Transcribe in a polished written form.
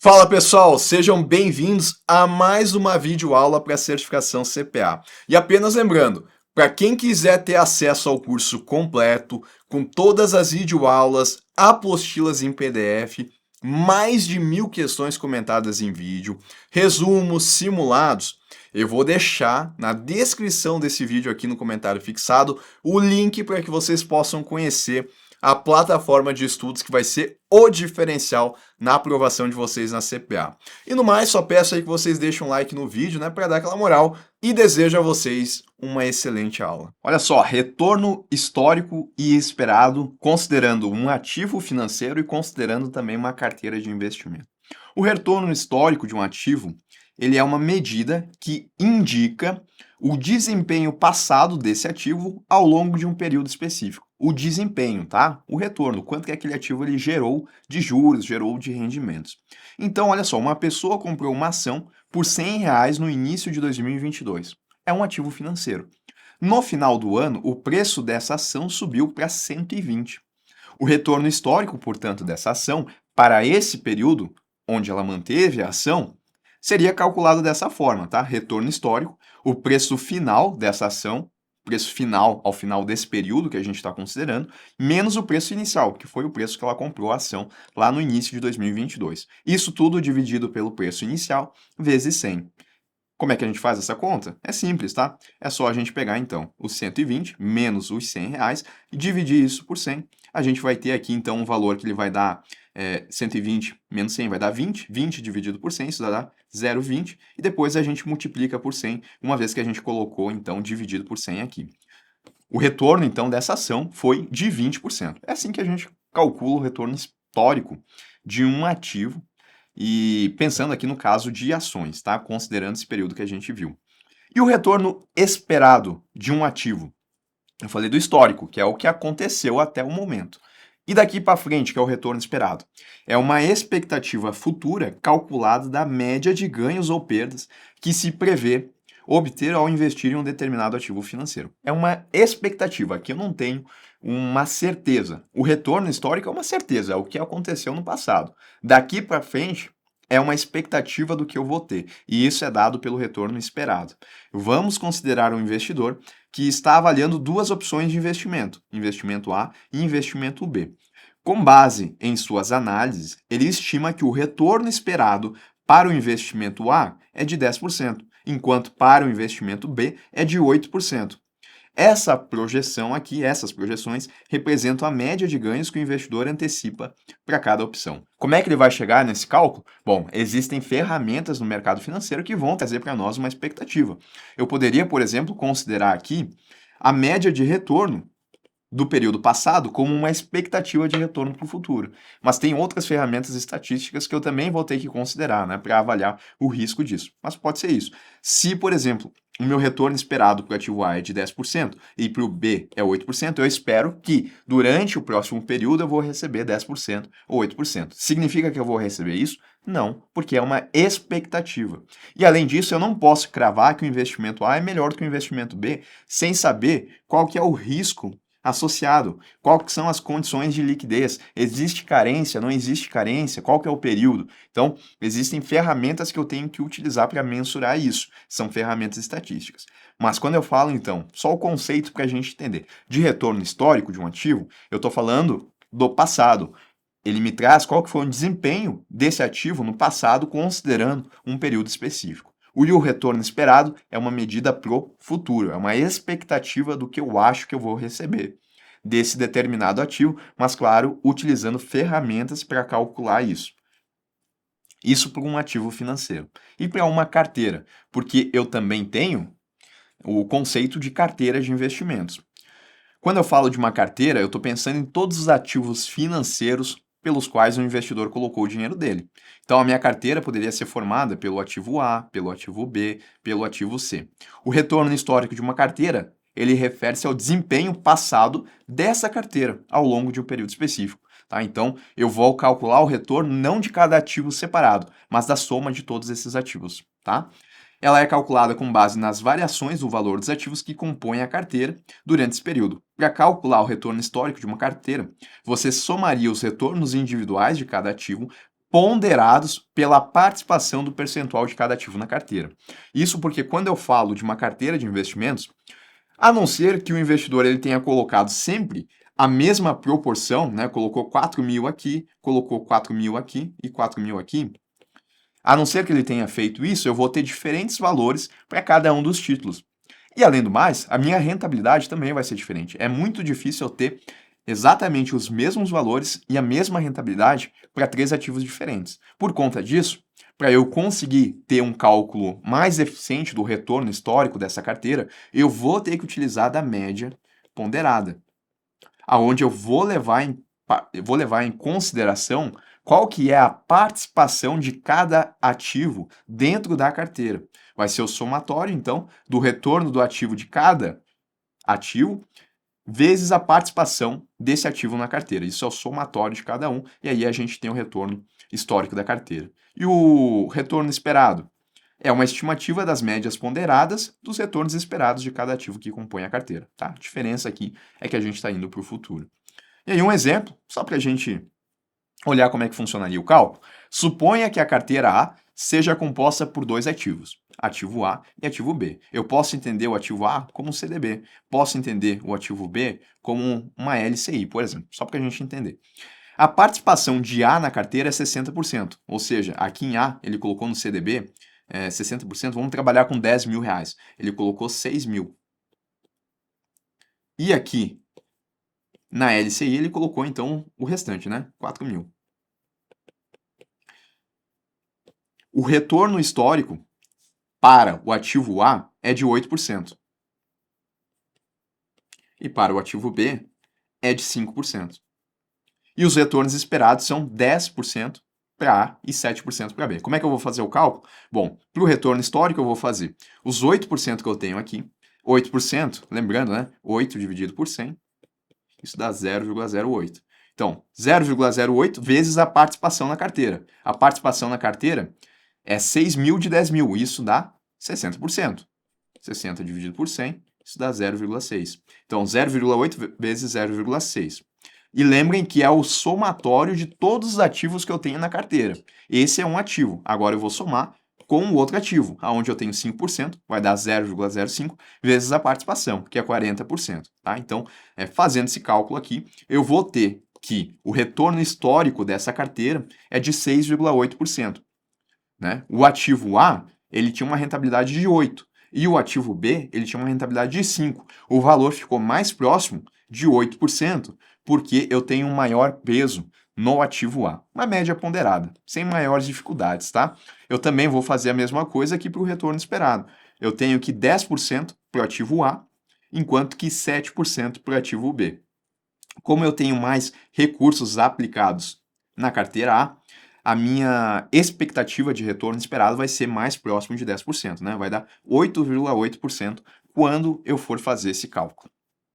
Fala pessoal, sejam bem-vindos a mais uma videoaula para a certificação CPA. E apenas lembrando, para quem quiser ter acesso ao curso completo, com todas as videoaulas, apostilas em PDF, mais de 1000 questões comentadas em vídeo, resumos, simulados, eu vou deixar na descrição desse vídeo aqui no comentário fixado o link para que vocês possam conhecer a plataforma de estudos que vai ser o diferencial na aprovação de vocês na CPA. E no mais, só peço aí que vocês deixem um like no vídeo, né, para dar aquela moral e desejo a vocês uma excelente aula. Olha só, retorno histórico e esperado, considerando um ativo financeiro e considerando também uma carteira de investimento. O retorno histórico de um ativo, ele é uma medida que indica o desempenho passado desse ativo ao longo de um período específico. O desempenho, tá? O retorno, quanto que aquele ativo ele gerou de juros, gerou de rendimentos. Então, olha só, uma pessoa comprou uma ação por R$ 100 no início de 2022. É um ativo financeiro. No final do ano, o preço dessa ação subiu para 120. O retorno histórico, portanto, dessa ação, para esse período, onde ela manteve a ação, seria calculado dessa forma, tá? Retorno histórico, o preço final dessa ação, preço final ao final desse período que a gente está considerando, menos o preço inicial, que foi o preço que ela comprou a ação lá no início de 2022. Isso tudo dividido pelo preço inicial vezes 100. Como é que a gente faz essa conta? É simples, tá? É só a gente pegar, então, os 120 menos os R$ 100 e dividir isso por 100. A gente vai ter aqui, então, um valor que ele vai dar 120 menos 100 vai dar 20. 20 dividido por 100, isso dá 0,20. E depois a gente multiplica por 100, uma vez que a gente colocou, então, dividido por 100 aqui. O retorno, então, dessa ação foi de 20%. É assim que a gente calcula o retorno histórico de um ativo e pensando aqui no caso de ações, tá? Considerando esse período que a gente viu. E o retorno esperado de um ativo? Eu falei do histórico, que é o que aconteceu até o momento. E daqui para frente, que é o retorno esperado? É uma expectativa futura calculada da média de ganhos ou perdas que se prevê obter ao investir em um determinado ativo financeiro. É uma expectativa, aqui eu não tenho uma certeza. O retorno histórico é uma certeza, é o que aconteceu no passado. Daqui para frente, é uma expectativa do que eu vou ter, e isso é dado pelo retorno esperado. Vamos considerar um investidor que está avaliando duas opções de investimento, investimento A e investimento B. Com base em suas análises, ele estima que o retorno esperado para o investimento A é de 10%, enquanto para o investimento B é de 8%. Essa projeção aqui, essas projeções, representam a média de ganhos que o investidor antecipa para cada opção. Como é que ele vai chegar nesse cálculo? Bom, existem ferramentas no mercado financeiro que vão trazer para nós uma expectativa. Eu poderia, por exemplo, considerar aqui a média de retorno do período passado como uma expectativa de retorno para o futuro. Mas tem outras ferramentas estatísticas que eu também vou ter que considerar, né, para avaliar o risco disso. Mas pode ser isso. Se, por exemplo, o meu retorno esperado para o ativo A é de 10% e para o B é 8%, eu espero que durante o próximo período eu vou receber 10% ou 8%. Significa que eu vou receber isso? Não, porque é uma expectativa. E além disso, eu não posso cravar que o investimento A é melhor do que o investimento B sem saber qual que é o risco associado, quais são as condições de liquidez, existe carência, não existe carência, qual que é o período. Então, existem ferramentas que eu tenho que utilizar para mensurar isso, são ferramentas estatísticas. Mas quando eu falo, então, só o conceito para a gente entender, de retorno histórico de um ativo, eu estou falando do passado. Ele me traz qual que foi o desempenho desse ativo no passado, considerando um período específico. O retorno esperado é uma medida para o futuro, é uma expectativa do que eu acho que eu vou receber desse determinado ativo, mas, claro, utilizando ferramentas para calcular isso. Isso para um ativo financeiro. E para uma carteira, porque eu também tenho o conceito de carteira de investimentos. Quando eu falo de uma carteira, eu estou pensando em todos os ativos financeiros pelos quais o investidor colocou o dinheiro dele. Então, a minha carteira poderia ser formada pelo ativo A, pelo ativo B, pelo ativo C. O retorno histórico de uma carteira, ele refere-se ao desempenho passado dessa carteira ao longo de um período específico. Tá? Então, eu vou calcular o retorno não de cada ativo separado, mas da soma de todos esses ativos. Tá? Ela é calculada com base nas variações do valor dos ativos que compõem a carteira durante esse período. Para calcular o retorno histórico de uma carteira, você somaria os retornos individuais de cada ativo ponderados pela participação do percentual de cada ativo na carteira. Isso porque quando eu falo de uma carteira de investimentos, a não ser que o investidor ele tenha colocado sempre a mesma proporção, né? Colocou 4.000 aqui, colocou 4.000 aqui e 4.000 aqui. A não ser que ele tenha feito isso, eu vou ter diferentes valores para cada um dos títulos. E além do mais, a minha rentabilidade também vai ser diferente. É muito difícil eu ter exatamente os mesmos valores e a mesma rentabilidade para 3 ativos diferentes. Por conta disso, para eu conseguir ter um cálculo mais eficiente do retorno histórico dessa carteira, eu vou ter que utilizar da média ponderada, aonde eu vou levar em consideração qual que é a participação de cada ativo dentro da carteira. Vai ser o somatório, então, do retorno do ativo de cada ativo vezes a participação desse ativo na carteira. Isso é o somatório de cada um, e aí a gente tem o retorno histórico da carteira. E o retorno esperado é uma estimativa das médias ponderadas dos retornos esperados de cada ativo que compõe a carteira. Tá? A diferença aqui é que a gente está indo para o futuro. E aí um exemplo, só para a gente olhar como é que funcionaria o cálculo. Suponha que a carteira A seja composta por 2 ativos, ativo A e ativo B. Eu posso entender o ativo A como um CDB, posso entender o ativo B como uma LCI, por exemplo, só para a gente entender. A participação de A na carteira é 60%, ou seja, aqui em A ele colocou no CDB 60%, vamos trabalhar com 10 mil reais, ele colocou 6 mil. E aqui na LCI ele colocou então o restante, né? 4 mil. O retorno histórico para o ativo A é de 8%. E para o ativo B é de 5%. E os retornos esperados são 10% para A e 7% para B. Como é que eu vou fazer o cálculo? Bom, para o retorno histórico eu vou fazer os 8% que eu tenho aqui. 8%, lembrando, né? 8 dividido por 100, isso dá 0,08. Então, 0,08 vezes a participação na carteira. A participação na carteira é 6 mil de 10 mil, isso dá 60%. 60 dividido por 100, isso dá 0,6. Então, 0,8 vezes 0,6. E lembrem que é o somatório de todos os ativos que eu tenho na carteira. Esse é um ativo. Agora eu vou somar com o outro ativo, aonde eu tenho 5%, vai dar 0,05 vezes a participação, que é 40%. Tá? Então, fazendo esse cálculo aqui, eu vou ter que o retorno histórico dessa carteira é de 6,8%. Né? O ativo A, ele tinha uma rentabilidade de 8%, e o ativo B, ele tinha uma rentabilidade de 5%. O valor ficou mais próximo de 8%, porque eu tenho um maior peso no ativo A. Uma média ponderada, sem maiores dificuldades, tá? Eu também vou fazer a mesma coisa aqui para o retorno esperado. Eu tenho que 10% para o ativo A, enquanto que 7% para o ativo B. Como eu tenho mais recursos aplicados na carteira A minha expectativa de retorno esperado vai ser mais próximo de 10%, né? Vai dar 8,8% quando eu for fazer esse cálculo.